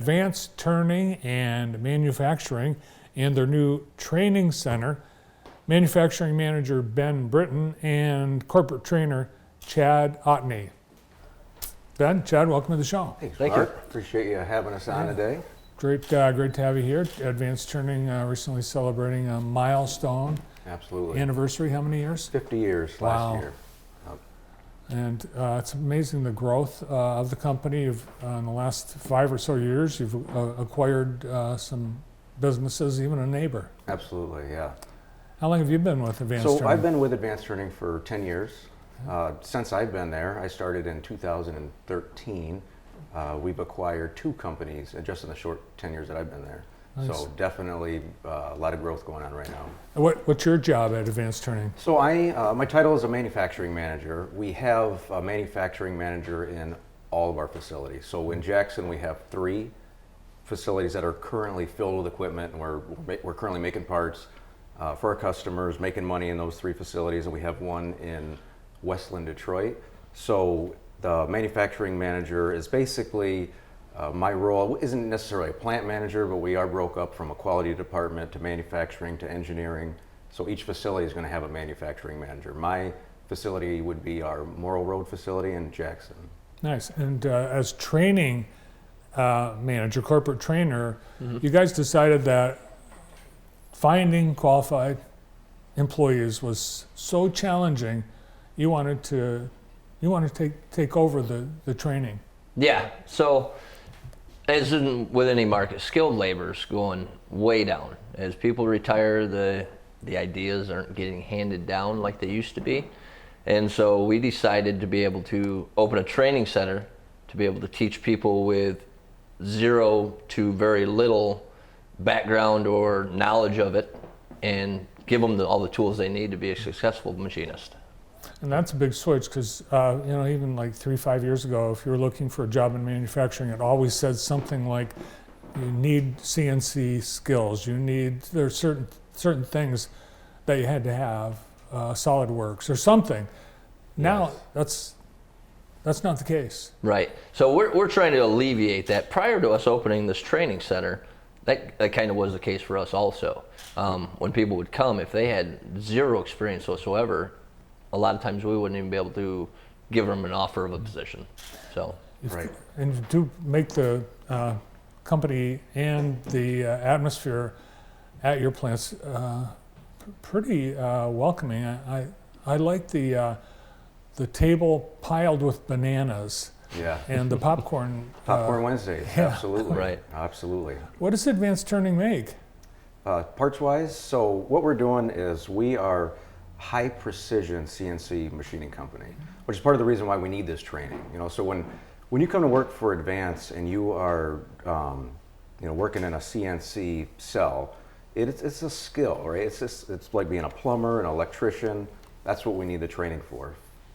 Advanced Turning and Manufacturing and their new training center, manufacturing manager Ben Britton and corporate trainer Chad Otney. Ben, Chad, welcome to the show. Hey, Thank Mark. you. Appreciate you having us on today. Great to have you here. Advanced Turning recently celebrating a milestone Absolutely. anniversary. How many years? 50 years Wow. last year. And it's amazing the growth of the company. In the last 5 or so years, you've acquired some businesses, even a neighbor. Absolutely, yeah. How long have you been with Advanced So Turning? I've been with Advanced Turning for 10 years. Since I've been there, I started in 2013. We've acquired 2 companies just in the short 10 years that I've been there. Nice. So definitely a lot of growth going on right now. What's your job at Advanced Turning? So my title is a manufacturing manager. We have a manufacturing manager in all of our facilities. So in Jackson, we have 3 facilities that are currently filled with equipment, and we're currently making parts for our customers, making money in those 3 facilities, and we have one in Westland, Detroit. So the manufacturing manager is basically my role isn't necessarily a plant manager, but we are broke up from a quality department to manufacturing to engineering. So each facility is going to have a manufacturing manager. My facility would be our Morrill Road facility in Jackson. Nice. And as training manager, corporate trainer, you guys decided that finding qualified employees was so challenging. You wanted to take over the training. Yeah, so as in with any market, skilled labor's going way down. As people retire, the ideas aren't getting handed down like they used to be. And so we decided to be able to open a training center to be able to teach people with 0 to very little background or knowledge of it and give them all the tools they need to be a successful machinist. And that's a big switch because, even like 3-5 years ago, if you were looking for a job in manufacturing, it always said something like, you need CNC skills, there's certain things that you had to have, SolidWorks or something. Now, Yes. that's not the case. Right. So we're trying to alleviate that. Prior to us opening this training center, that kind of was the case for us also. When people would come, if they had 0 experience whatsoever, a lot of times we wouldn't even be able to give them an offer of a position. So. Right. And to make the company and the atmosphere at your plants pretty welcoming. I like the table piled with bananas. Yeah. And the popcorn. Popcorn Wednesdays. yeah. Absolutely. Right. Absolutely. What does Advanced Turning make? Parts-wise, so what we're doing is we are high precision CNC machining company, which is part of the reason why we need this training. So when you come to work for Advance and you are working in a CNC cell, it's a skill, right? It's like being a plumber, an electrician. That's what we need the training for.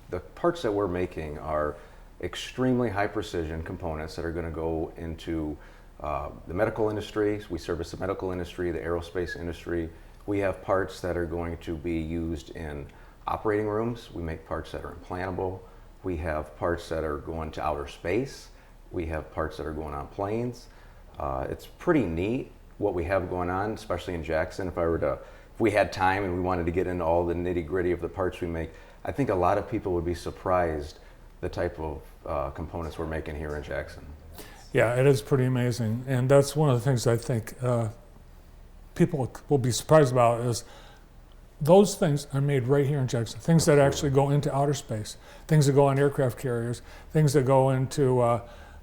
The parts that we're making are extremely high precision components that are going to go into the medical industry. We service the medical industry, the aerospace industry. We have parts that are going to be used in operating rooms. We make parts that are implantable. We have parts that are going to outer space. We have parts that are going on planes. It's pretty neat what we have going on, especially in Jackson. If we had time and we wanted to get into all the nitty-gritty of the parts we make, I think a lot of people would be surprised the type of components we're making here in Jackson. Yeah, it is pretty amazing. And that's one of the things I think people will be surprised about is those things are made right here in Jackson. Things that actually go into outer space, things that go on aircraft carriers, things that go into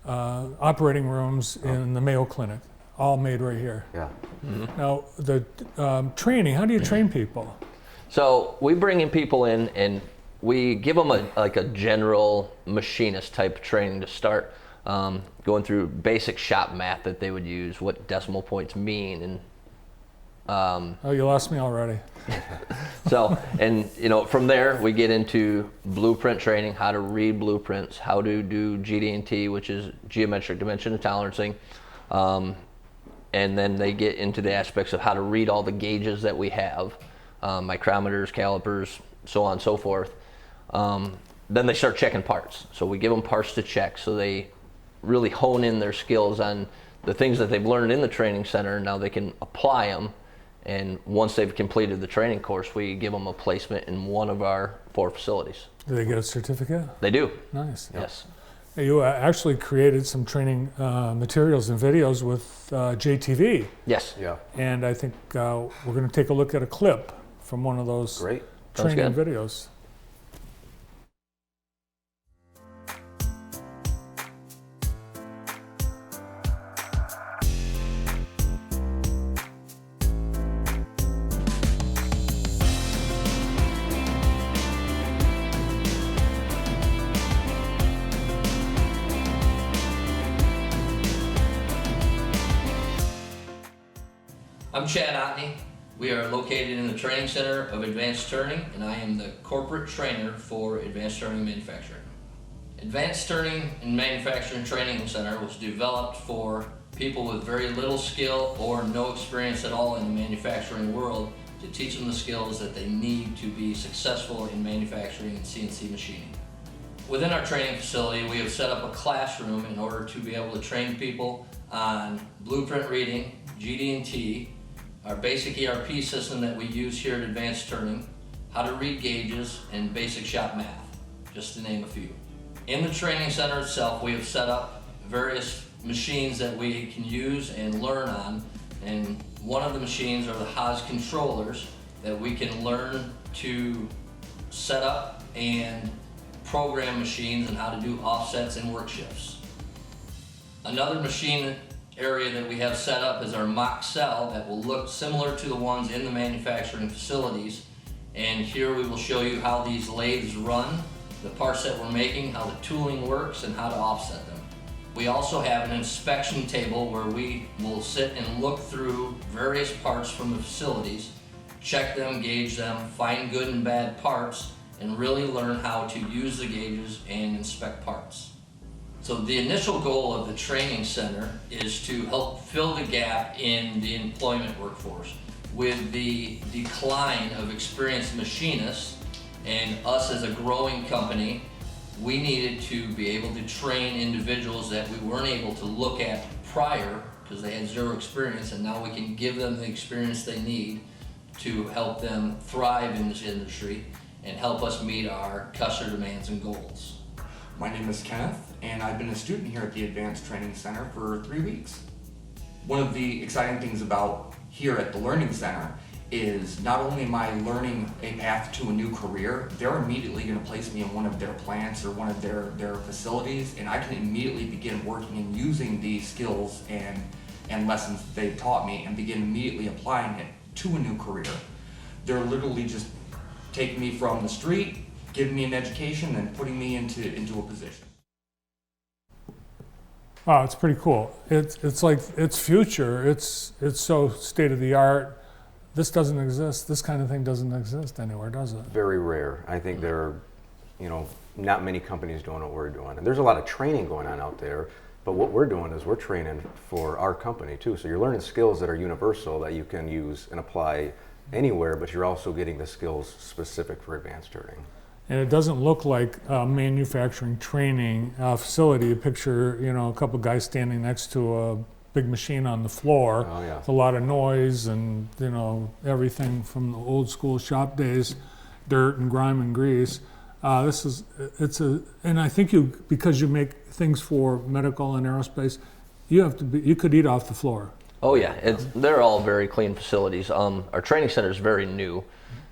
operating rooms in the Mayo Clinic, all made right here. Yeah. Mm-hmm. Now, the training, how do you train people? So we bring in people in and we give them a general machinist type training to start, going through basic shop math that they would use, what decimal points mean, and Oh, you lost me already. so, and from there we get into blueprint training, how to read blueprints, how to do GD&T, which is geometric dimension and tolerancing, and then they get into the aspects of how to read all the gauges that we have, micrometers, calipers, so on and so forth. Then they start checking parts. So we give them parts to check, so they really hone in their skills on the things that they've learned in the training center, now they can apply them. And once they've completed the training course, we give them a placement in one of our 4 facilities. Do they get a certificate? They do. Nice. Yes. You actually created some training materials and videos with JTV, Yes. Yeah. and I think we're going to take a look at a clip from one of those Great. Sounds training good. videos. I'm Chad Otney. We are located in the Training Center of Advanced Turning, and I am the corporate trainer for Advanced Turning Manufacturing. Advanced Turning and Manufacturing Training Center was developed for people with very little skill or no experience at all in the manufacturing world to teach them the skills that they need to be successful in manufacturing and CNC machining. Within our training facility, we have set up a classroom in order to be able to train people on blueprint reading, GD&T, our basic ERP system that we use here at Advanced Turning, how to read gauges, and basic shop math, just to name a few. In the training center itself, we have set up various machines that we can use and learn on, and one of the machines are the Haas controllers that we can learn to set up and program machines and how to do offsets and work shifts. Another machine area that we have set up is our mock cell that will look similar to the ones in the manufacturing facilities. And here we will show you how these lathes run, the parts that we're making, how the tooling works, and how to offset them. We also have an inspection table where we will sit and look through various parts from the facilities, check them, gauge them, find good and bad parts, and really learn how to use the gauges and inspect parts. So the initial goal of the training center is to help fill the gap in the employment workforce. With the decline of experienced machinists and us as a growing company, we needed to be able to train individuals that we weren't able to look at prior because they had zero experience, and now we can give them the experience they need to help them thrive in this industry and help us meet our customer demands and goals. My name is Kenneth, and I've been a student here at the Advanced Training Center for 3 weeks. One of the exciting things about here at the Learning Center is not only am I learning a path to a new career, they're immediately going to place me in one of their plants or one of their facilities, and I can immediately begin working and using these skills and lessons that they've taught me and begin immediately applying it to a new career. They're literally just taking me from the street, giving me an education, and putting me into a position. Oh, it's pretty cool. It's like it's future. It's so state of the art. This doesn't exist. This kind of thing doesn't exist anywhere, does it? Very rare. I think there are, not many companies doing what we're doing. And there's a lot of training going on out there, but what we're doing is we're training for our company too. So you're learning skills that are universal that you can use and apply anywhere, but you're also getting the skills specific for advanced turning. And it doesn't look like a manufacturing training facility. You picture, a couple guys standing next to a big machine on the floor. Oh, yeah. With a lot of noise and, everything from the old school shop days, dirt and grime and grease. And I think because you make things for medical and aerospace, you could eat off the floor. Oh yeah, they're all very clean facilities. Our training center is very new.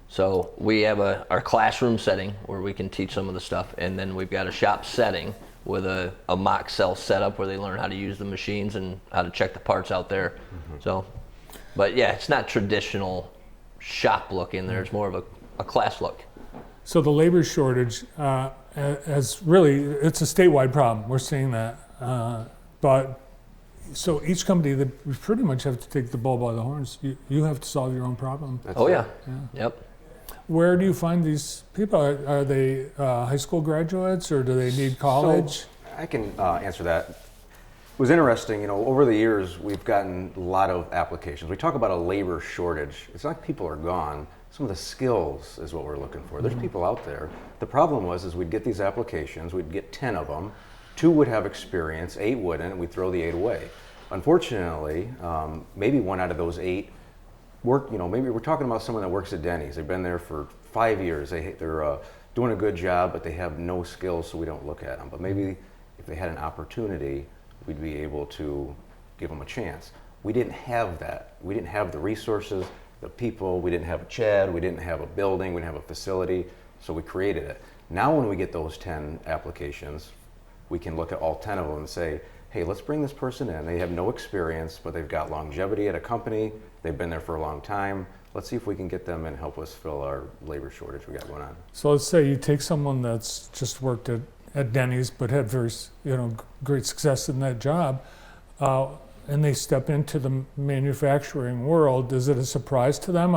So we have our classroom setting where we can teach some of the stuff, and then we've got a shop setting with a mock cell setup where they learn how to use the machines and how to check the parts out there. Mm-hmm. So, but yeah, it's not traditional shop look in there. It's more of a class look. So the labor shortage it's a statewide problem. We're seeing that. But so each company, they pretty much have to take the bull by the horns. You have to solve your own problem. That's Yeah. Yeah. Yep. Where do you find these people? Are they high school graduates or do they need college? So I can answer that. It was interesting, over the years we've gotten a lot of applications. We talk about a labor shortage. It's not like people are gone. Some of the skills is what we're looking for. There's people out there. The problem is we'd get these applications, we'd get 10 of them, 2 would have experience, 8 wouldn't, and we'd throw the 8 away. unfortunately, maybe 1 out of those 8 work. Maybe we're talking about someone that works at Denny's. They've been there for 5 years. They're doing a good job, but they have no skills, so we don't look at them. But maybe if they had an opportunity, we'd be able to give them a chance. We didn't have that. We didn't have the resources, the people. We didn't have a Chad. We didn't have a building. We didn't have a facility. So we created it. Now when we get those 10 applications, we can look at all 10 of them and say, hey, let's bring this person in. They have no experience, but they've got longevity at a company. They've been there for a long time. Let's see if we can get them and help us fill our labor shortage we got going on. So let's say you take someone that's just worked at Denny's but had very, great success in that job, and they step into the manufacturing world. Is it a surprise to them?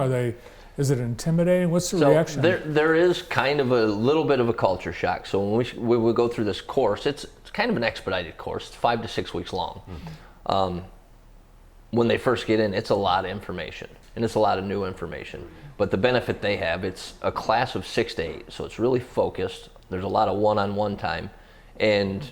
Is it intimidating? What's the reaction? There is kind of a little bit of a culture shock. So when we go through this course, it's kind of an expedited course. It's 5 to 6 weeks long. Mm-hmm. When they first get in, it's a lot of information, and it's a lot of new information. But the benefit they have, it's a class of 6 to 8, so it's really focused. There's a lot of one-on-one time, and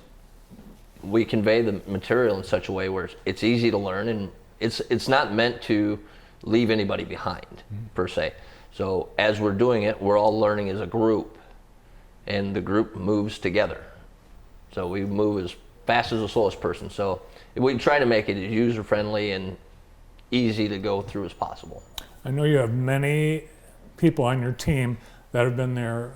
we convey the material in such a way where it's easy to learn, and it's not meant to leave anybody behind, per se. So as we're doing it, we're all learning as a group, and the group moves together. So we move as fast as the slowest person. So we try to make it as user-friendly and easy to go through as possible. I know you have many people on your team that have been there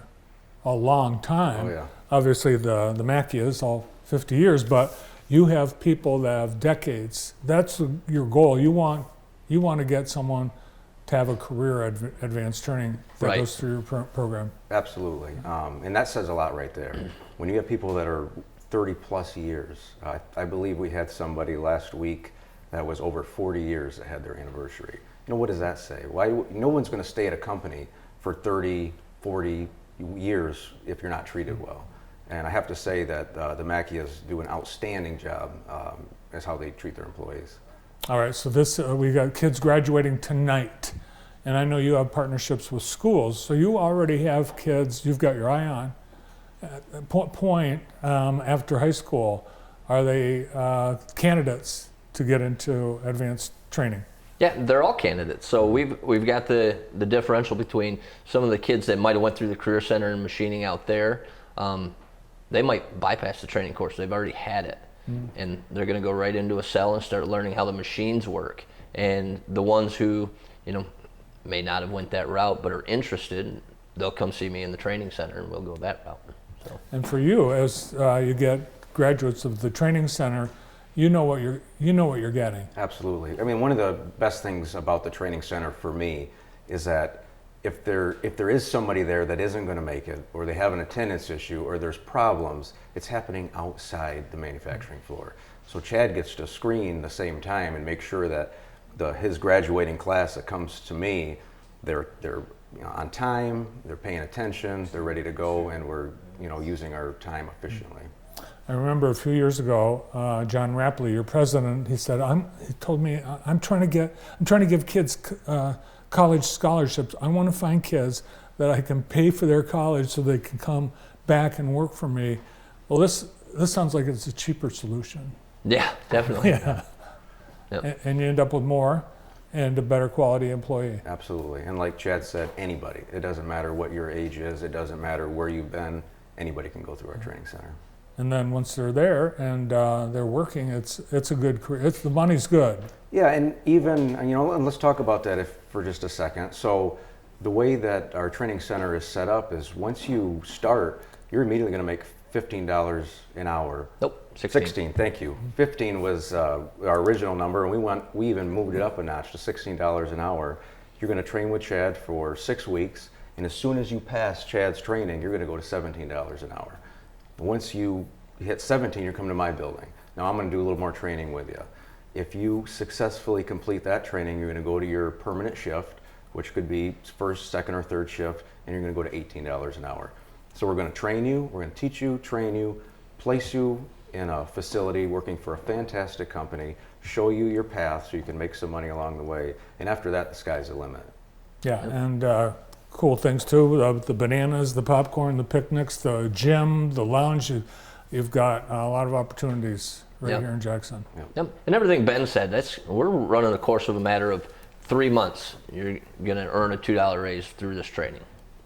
a long time. Oh, yeah. Obviously the Macchias, all 50 years, but you have people that have decades. That's your goal. You want to get someone to have a career advanced training that Right. goes through your program. Absolutely. And that says a lot right there. When you have people that are 30 plus years, I believe we had somebody last week that was over 40 years that had their anniversary. What does that say? No one's going to stay at a company for 30, 40 years if you're not treated well. And I have to say that the Macchias do an outstanding job as how they treat their employees. All right, so we got kids graduating tonight, and I know you have partnerships with schools, so you already have kids you've got your eye on. At that point after high school, are they candidates to get into advanced training? Yeah, they're all candidates. So we've got the differential between some of the kids that might have went through the Career Center and machining out there. They might bypass the training course. They've already had it. And they're going to go right into a cell and start learning how the machines work. And the ones who, may not have went that route but are interested, they'll come see me in the training center and we'll go that route. So. And for you, as you get graduates of the training center, you know what you're getting. Absolutely. I mean, one of the best things about the training center for me is that if there is somebody there that isn't going to make it, or they have an attendance issue, or there's problems, it's happening outside the manufacturing floor. So Chad gets to screen the same time and make sure that his graduating class that comes to me, they're on time, they're paying attention, they're ready to go, and we're using our time efficiently. I remember a few years ago, John Rapley, your president, he said, he told me, I'm trying to give kids college scholarships. I want to find kids that I can pay for their college so they can come back and work for me. Well, this sounds like it's a cheaper solution. Yeah, definitely. Yeah. Yep. And you end up with more and a better quality employee. Absolutely. And like Chad said, anybody. It doesn't matter what your age is. It doesn't matter where you've been. Anybody can go through our training center. And then once they're there and they're working, it's a good career. The money's good. Yeah, and even, and let's talk about that for just a second. So the way that our training center is set up is once you start, you're immediately going to make $15 an hour. Nope, 16. 16, thank you. 15 was our original number, and we even moved it up a notch to $16 an hour. You're going to train with Chad for 6 weeks, and as soon as you pass Chad's training, you're going to go to $17 an hour. Once you hit 17, you're coming to my building. Now I'm going to do a little more training with you. If you successfully complete that training, you're going to go to your permanent shift, which could be first, second, or third shift, and you're going to go to $18 an hour. So we're going to train you, we're going to teach you, train you, place you in a facility working for a fantastic company, show you your path so you can make some money along the way, and after that, the sky's the limit. Yeah, and cool things too, the bananas, the popcorn, the picnics, the gym, the lounge. You've got a lot of opportunities right Yep. here in Jackson. Yep. And everything Ben said, we're running a course of a matter of 3 months. You're going to earn a $2 raise through this training.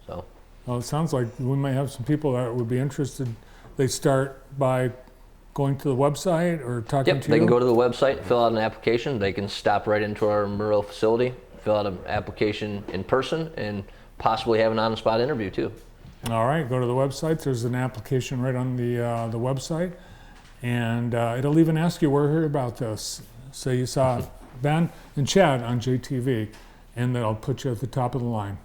So Well, it sounds like we may have some people that would be interested. They start by going to the website or talking yep, to they you? can go to the website, fill out an application. They can stop right into our Murrow facility, fill out an application in person, and possibly have an on-the-spot interview too. All right, go to the website. There's an application right on the website, and it'll even ask you where you heard about this. So you saw Ben and Chad on JTV, and they'll put you at the top of the line.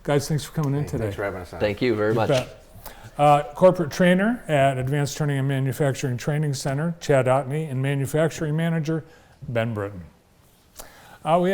Guys, thanks for coming in today. Thanks for having us on. Thank you very You much. bet. Corporate trainer at Advanced Turning and Manufacturing Training Center, Chad Otney, and manufacturing manager, Ben Britton. We